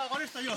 con esto yo.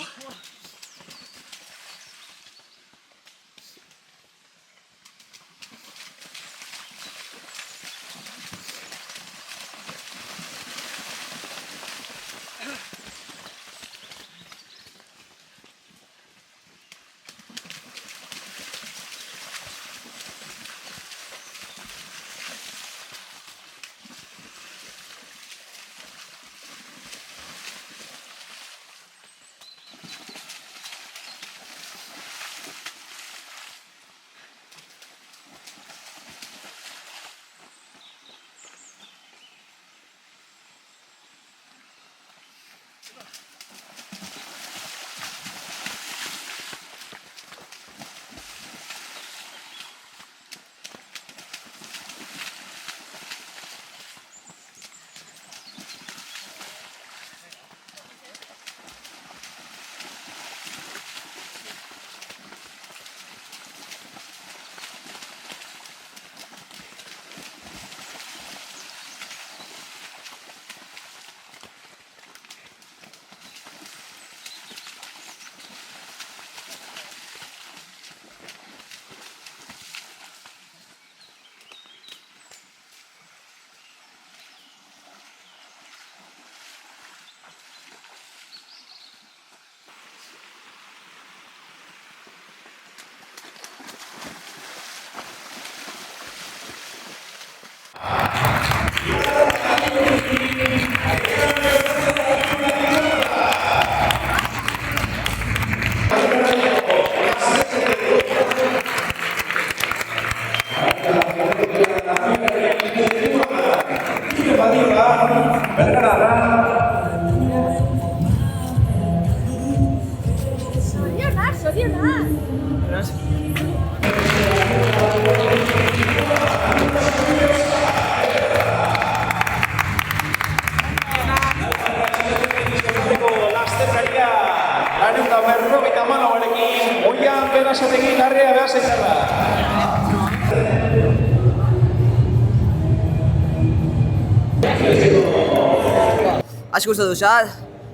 Asko gustatu zait,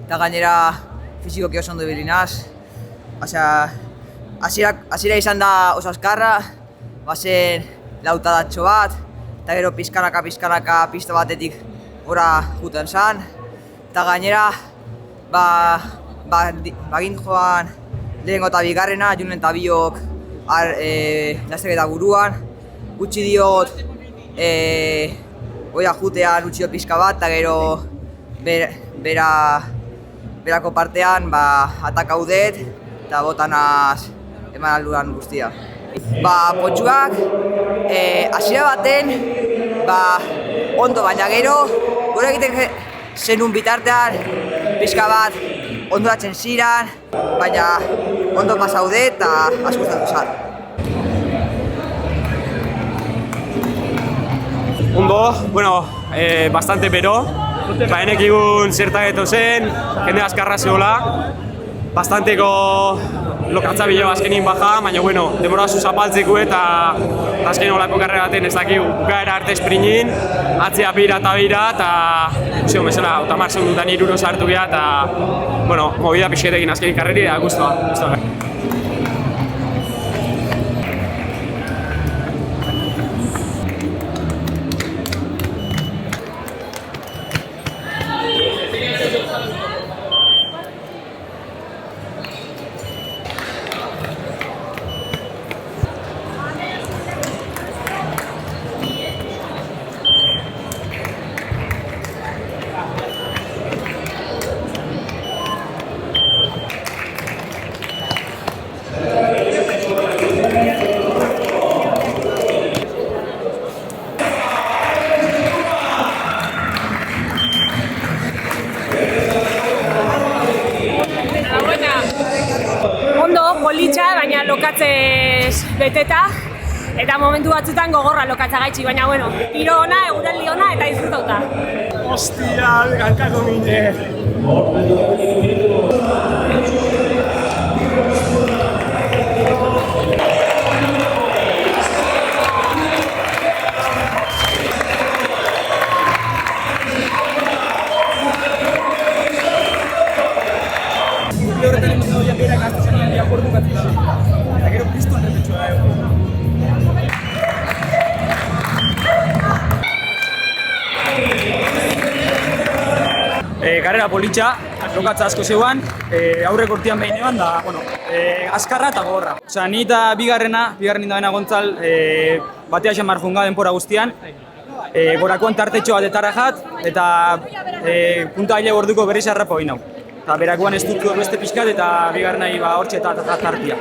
eta gainera fizikoki oso ondo ibili naz. Osea, hasiera izan da oso azkarra, bazen lautadatxo bat, eta gero pizkanaka pista batetik ora juten zan. Eta gainera, bagin joan lehenengo eta bigarrena, Julen eta biok lasterketa buruan. Utsi diot, oia jutean utsi diot pizka bat, eta gero berako partean atakaudet eta botanaz eman alduran guztia. Potxuak hasiera baten ondo, baina gero gure egiten zenun bitartean pizka bat ondoratzen ziren, baina ondo pasaudet eta asko gustatu zait. Ondo, bueno, bastante bero. Enekigun zertaketo zen, jende azkarra zehola. Bastanteko lokatza bila azkenin baja, baina bueno, demora zapaltzeko eta azken olako karrera baten ez dakigu bukaera arte esprintin, atzea bira eta zion bezala, otamar segundutan iruro sartu geha eta bueno, movida pixketekin azkenin karreri eta guztua. Politxa, baina lokatzez beteta eta momentu batzutan gogorra lokatza gaitxi, baina bueno, giro ona, eguraldi ona eta disfrutauta. Ostia, gankako mine! Karrera politxa, lokatza asko zeuan, aurreko urtean behin eban da, bueno, azkarra eta gogorra. Osea, ni eta bigarrena indabena gontzal, batea esan marfunga denpora guztian, gorakoan tartetxo bat etara jat, eta punta aile gorduko berriz harrapo egin hau. Eta berakoan ez dut beste pixkat eta bigarrenai hortxe eta tartia.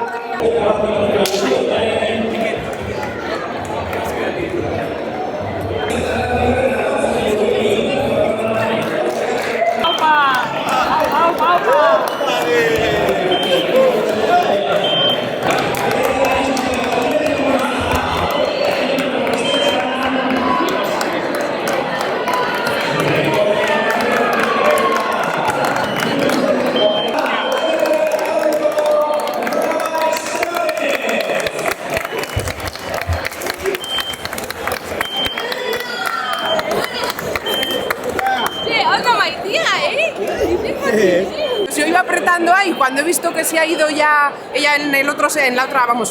Yo iba apretando ahí, cuando he visto que se ha ido ya ella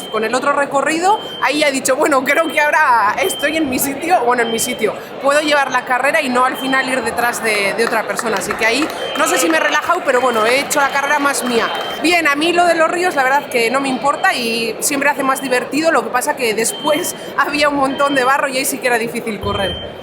con el otro recorrido, ahí ya he dicho, bueno, creo que ahora estoy en mi sitio, puedo llevar la carrera y no al final ir detrás de otra persona, así que ahí no sé si me he relajado, pero bueno, he hecho la carrera más mía. Bien, a mí lo de los ríos la verdad que no me importa y siempre hace más divertido, lo que pasa que después había un montón de barro y ahí sí que era difícil correr.